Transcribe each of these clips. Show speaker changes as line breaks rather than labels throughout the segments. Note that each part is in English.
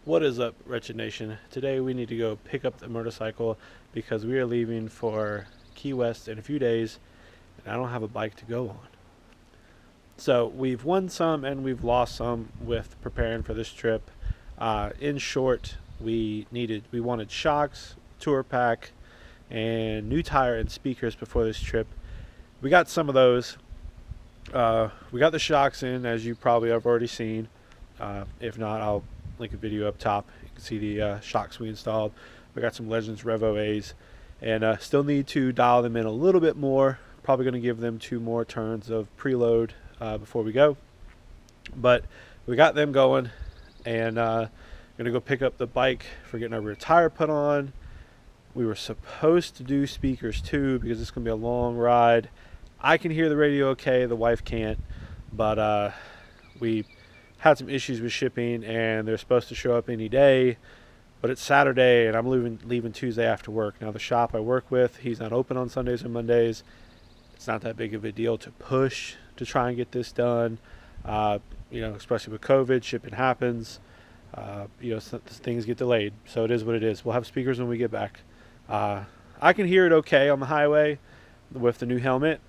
What is up, Wretched Nation? Today we need to go pick up the motorcycle because we are leaving for Key West in a few days and I don't have a bike to go on. So we've won some and we've lost some with preparing for this trip. In short, we wanted shocks, tour pack, and new tire and speakers before this trip. We got some of those. We got the shocks in, as you probably have already seen. If not, I'll link a video up top. You can see the shocks we installed. We got some Legends Revo A's and still need to dial them in a little bit more. Probably going to give them 2 more turns of preload before we go, but we got them going, and going to go pick up the bike for getting our rear tire put on. We were supposed to do speakers too because it's going to be a long ride. I can hear the radio okay, the wife can't, but we had some issues with shipping and they're supposed to show up any day, but it's Saturday and I'm leaving Tuesday after work. Now the shop I work with, he's not open on Sundays or Mondays. It's not that big of a deal to push to try and get this done. Especially with COVID, shipping happens. Things get delayed, so it is what it is. We'll have speakers when we get back. I can hear it okay on the highway with the new helmet,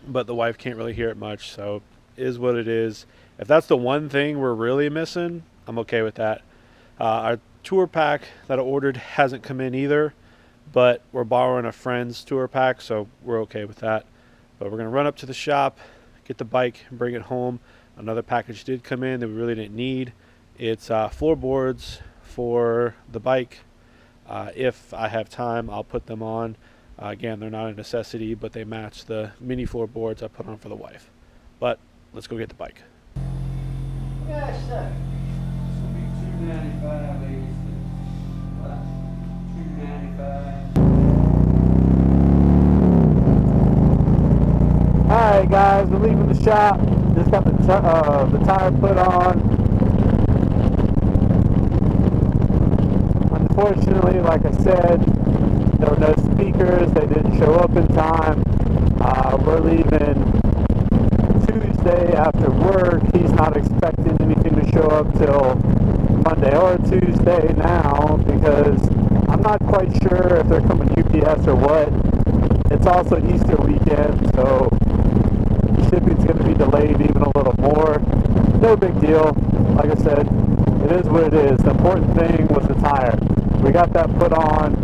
but the wife can't really hear it much, so it is what it is. If that's the one thing we're really missing, I'm okay with that. Our tour pack that I ordered hasn't come in either, but we're borrowing a friend's tour pack, so we're okay with that. But we're going to run up to the shop, get the bike, and bring it home. Another package did come in that we really didn't need. It's floorboards for the bike. If I have time, I'll put them on. Again, they're not a necessity, but they match the mini floorboards I put on for the wife. But let's go get the bike.
Gosh, sir.
This will be $295, ladies.
What?
$295.
Alright guys, we're leaving the shop. Just got the tire put on. Unfortunately, like I said, there were no speakers. They didn't show up in time. We're leaving Tuesday after work. He's not expecting anything to show up till Monday or Tuesday now because I'm not quite sure if they're coming UPS or what. It's also Easter weekend, so shipping's going to be delayed even a little more. No big deal. Like I said, it is what it is. The important thing was the tire. We got that put on.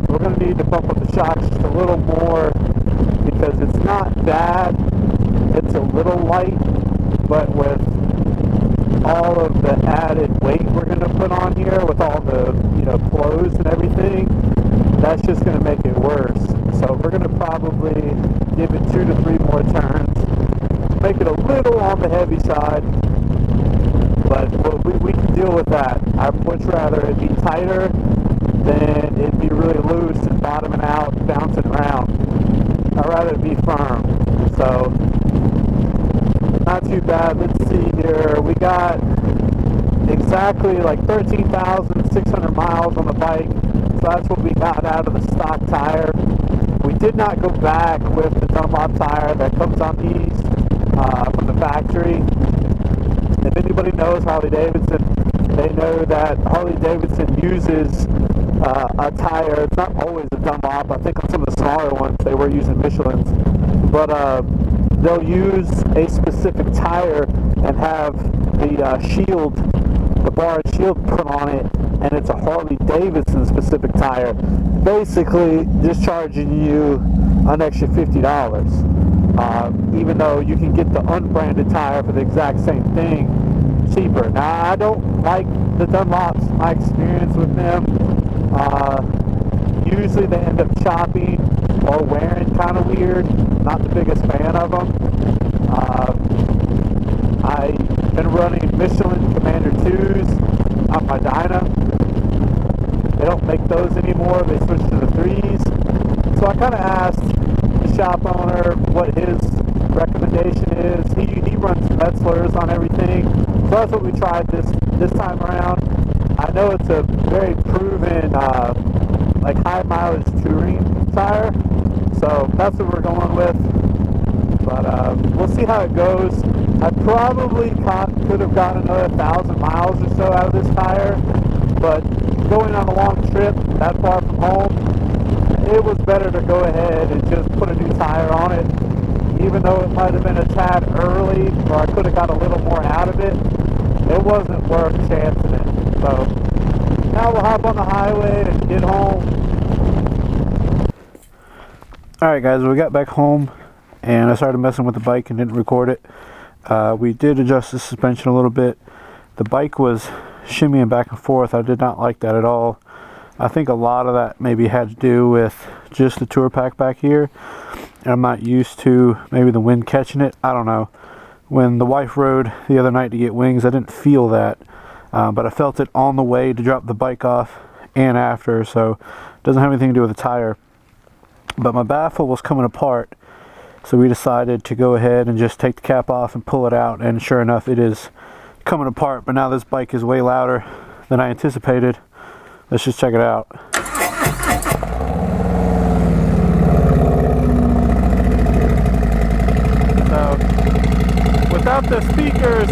We're going to need to bump up the shocks just a little more because it's not bad. It's a little light, but with all of the added weight we're going to put on here, with all the clothes and everything, that's just going to make it worse. So we're going to probably give it 2 to 3 more turns, make it a little on the heavy side, but we can deal with that. I'd much rather it be tighter than it be really loose and bottoming out, bouncing around. I'd rather it be firm. So not too bad. Let's see here. We got exactly like 13,600 miles on the bike. So that's what we got out of the stock tire. We did not go back with the Dunlop tire that comes on these from the factory. If anybody knows Harley-Davidson, they know that Harley-Davidson uses a tire. It's not always a Dunlop. I think on some of the smaller ones they were using Michelin's. But they'll use a specific tire and have the shield, the bar and shield put on it, and it's a Harley-Davidson specific tire, basically just charging you an extra $50, even though you can get the unbranded tire for the exact same thing cheaper. Now, I don't like the Dunlops. My experience with them, usually they end up chopping or wearing kind of weird. Not the biggest fan of them. I've been running Michelin Commander 2s on my Dyna. They don't make those anymore. They switched to the 3s. So I kind of asked the shop owner what his recommendation is. He runs Metzlers on everything. So that's what we tried this time around. I know it's a very proven like high mileage touring tire. So that's what we're going with. But we'll see how it goes. I probably could have gotten another 1,000 miles or so out of this tire, but going on a long trip that far from home, it was better to go ahead and just put a new tire on it. Even though it might have been a tad early, or I could have got a little more out of it, it wasn't worth chancing it. So now we'll hop on the highway and get home. Alright guys, we got back home and I started messing with the bike and didn't record it. We did adjust the suspension a little bit. The bike was shimmying back and forth. I did not like that at all. I think a lot of that maybe had to do with just the tour pack back here. And I'm not used to maybe the wind catching it. I don't know. When the wife rode the other night to get wings, I didn't feel that. But I felt it on the way to drop the bike off and after. So it doesn't have anything to do with the tire. But my baffle was coming apart. So we decided to go ahead and just take the cap off and pull it out, and sure enough it is coming apart. But now this bike is way louder than I anticipated. Let's just check it out. So without the speakers,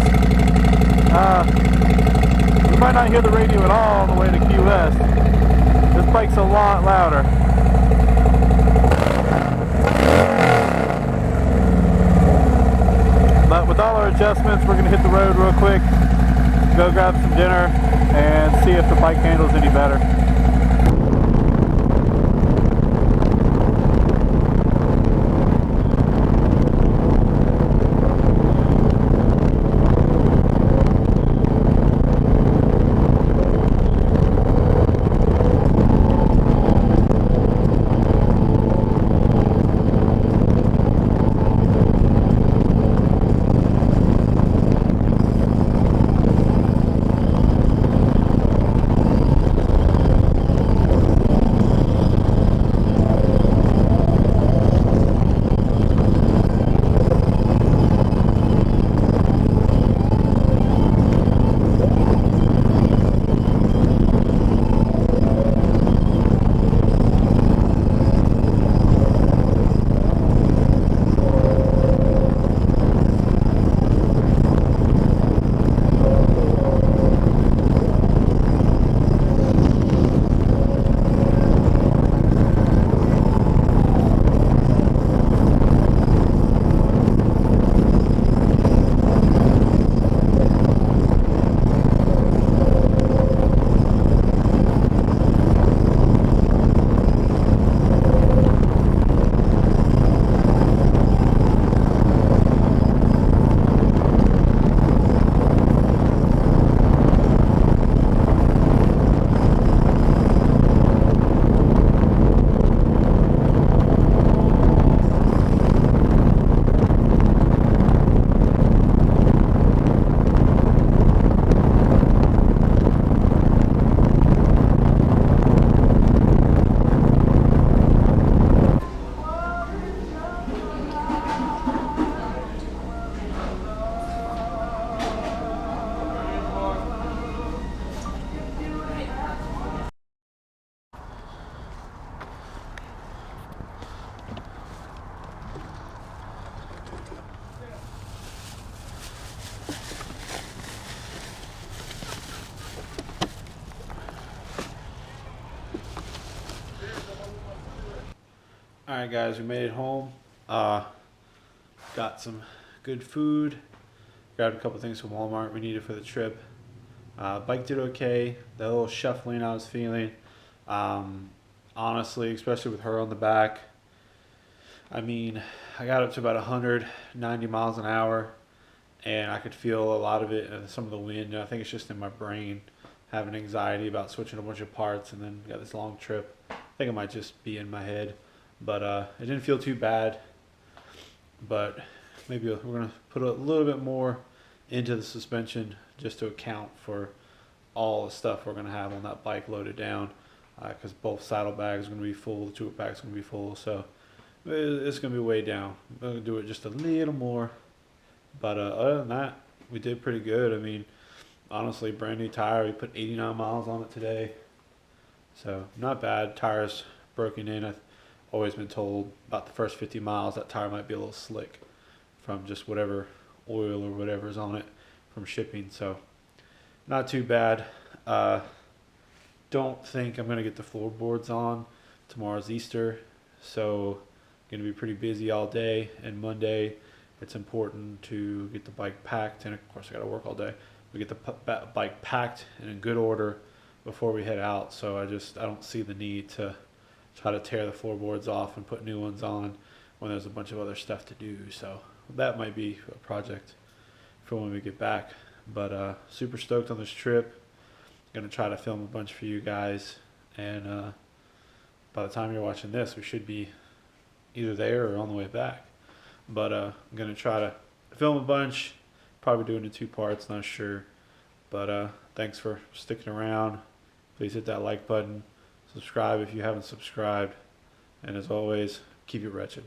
you might not hear the radio at all on the way to Key West. This bike's a lot louder. But with all our adjustments, we're going to hit the road real quick, go grab some dinner, and see if the bike handles any better.
Alright guys, we made it home. Got some good food. Grabbed a couple things from Walmart we needed for the trip. Bike did okay. The little shuffling I was feeling. Honestly, especially with her on the back. I mean, I got up to about 190 miles an hour. And I could feel a lot of it and some of the wind. And I think it's just in my brain. Having anxiety about switching a bunch of parts and then got this long trip. I think it might just be in my head. But it didn't feel too bad. But maybe we're going to put a little bit more into the suspension just to account for all the stuff we're going to have on that bike loaded down. Because both saddlebags are going to be full, the tour pack's going to be full. So it's going to be way down. I'm going to do it just a little more. But other than that, we did pretty good. I mean, honestly, brand new tire. We put 89 miles on it today. So not bad. Tires broken in. I've always been told about the first 50 miles that tire might be a little slick from just whatever oil or whatever's on it from shipping. So not too bad. Don't think I'm gonna get the floorboards on. Tomorrow's Easter, so gonna be pretty busy all day. And Monday, it's important to get the bike packed, and of course I gotta work all day. We get the bike packed and in good order before we head out. So I don't see the need to try to tear the floorboards off and put new ones on when there's a bunch of other stuff to do. So that might be a project for when we get back. But super stoked on this trip. Gonna try to film a bunch for you guys, and by the time you're watching this, we should be either there or on the way back. But I'm gonna try to film a bunch, probably doing it in 2 parts, not sure. But thanks for sticking around. Please hit that like button, subscribe if you haven't subscribed, and as always, keep it wretched.